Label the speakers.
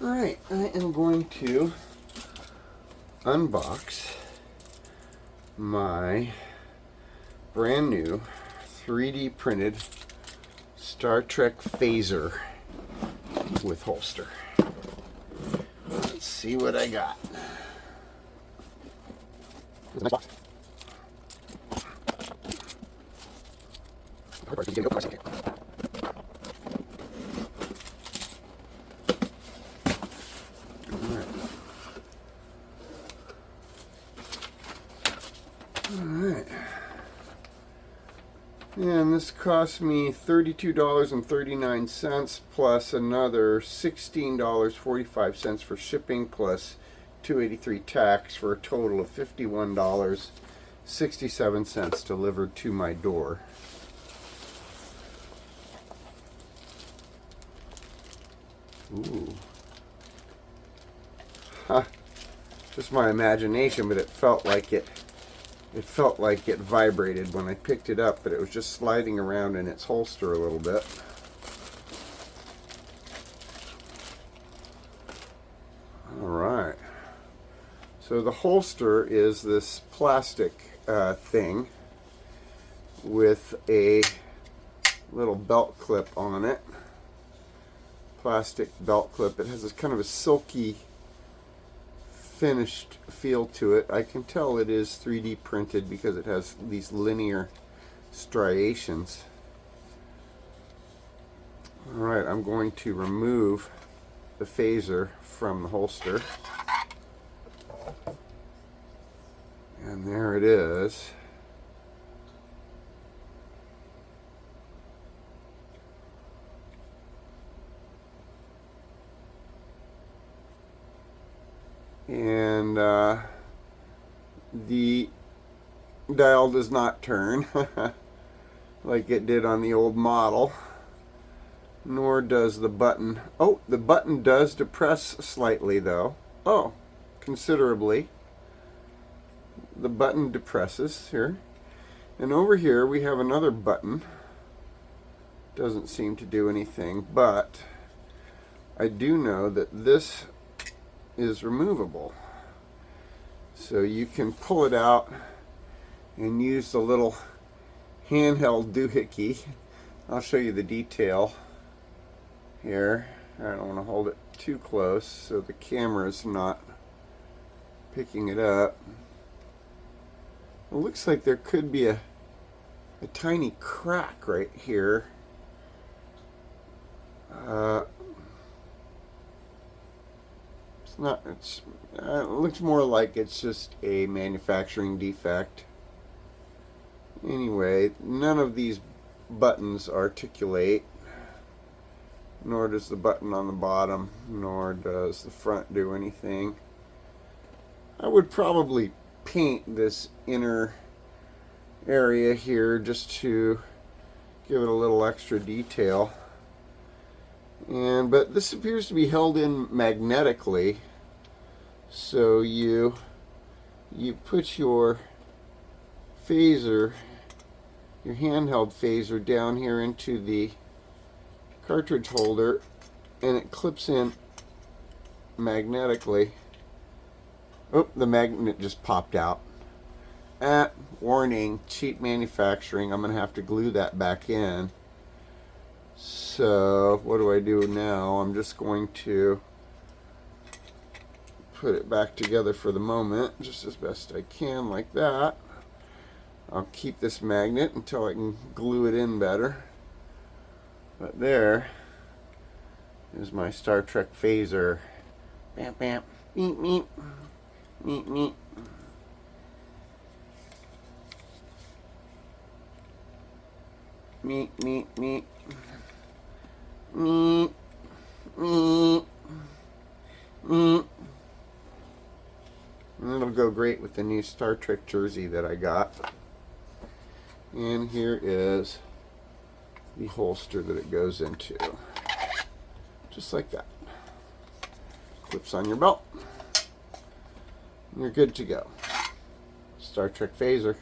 Speaker 1: Alright, I am going to unbox my brand new 3D printed Star Trek Phaser with holster. Let's see what I got. It's a nice box. The hard part is getting it open myself. Alright. And this cost me $32.39 plus another $16.45 for shipping plus $2.83 tax for a total of $51.67 delivered to my door. Ooh. Huh. Just my imagination, but it felt like it vibrated when I picked it up, but it was just sliding around in its holster a little bit. Alright. So the holster is this plastic thing with a little belt clip on it. Plastic belt clip. It has this kind of a silky finished feel to it. I can tell it is 3D printed because it has these linear striations. Alright, I'm going to remove the phaser from the holster. And there it is. And the dial does not turn like it did on the old model, nor does the button. Oh, the button does depress slightly though. Oh, considerably. The button depresses here. And over here we have another button. Doesn't seem to do anything, but I do know that this is removable, so you can pull it out and use the little handheld doohickey. I'll show you the detail here. I don't want to hold it too close so the camera's not picking it up. It looks like there could be a tiny crack right here. It looks more like it's just a manufacturing defect. Anyway, none of these buttons articulate, nor does the button on the bottom, nor does the front do anything. I would probably paint this inner area here just to give it a little extra detail. But this appears to be held in magnetically, so you put your phaser, your handheld phaser, down here into the cartridge holder, and it clips in magnetically. Oh, the magnet just popped out. Warning, cheap manufacturing. I'm going to have to glue that back in. So what do I do now? I'm just going to put it back together for the moment, just as best I can, like that. I'll keep this magnet until I can glue it in better. But there is my Star Trek Phaser. Bam, bam, meep, meep, meep, meep. Meep, meep, meep. Meep, meep, meep. And it'll go great with the new Star Trek jersey that I got. And here is the holster that it goes into. Just like that. Clips on your belt. And you're good to go. Star Trek Phaser.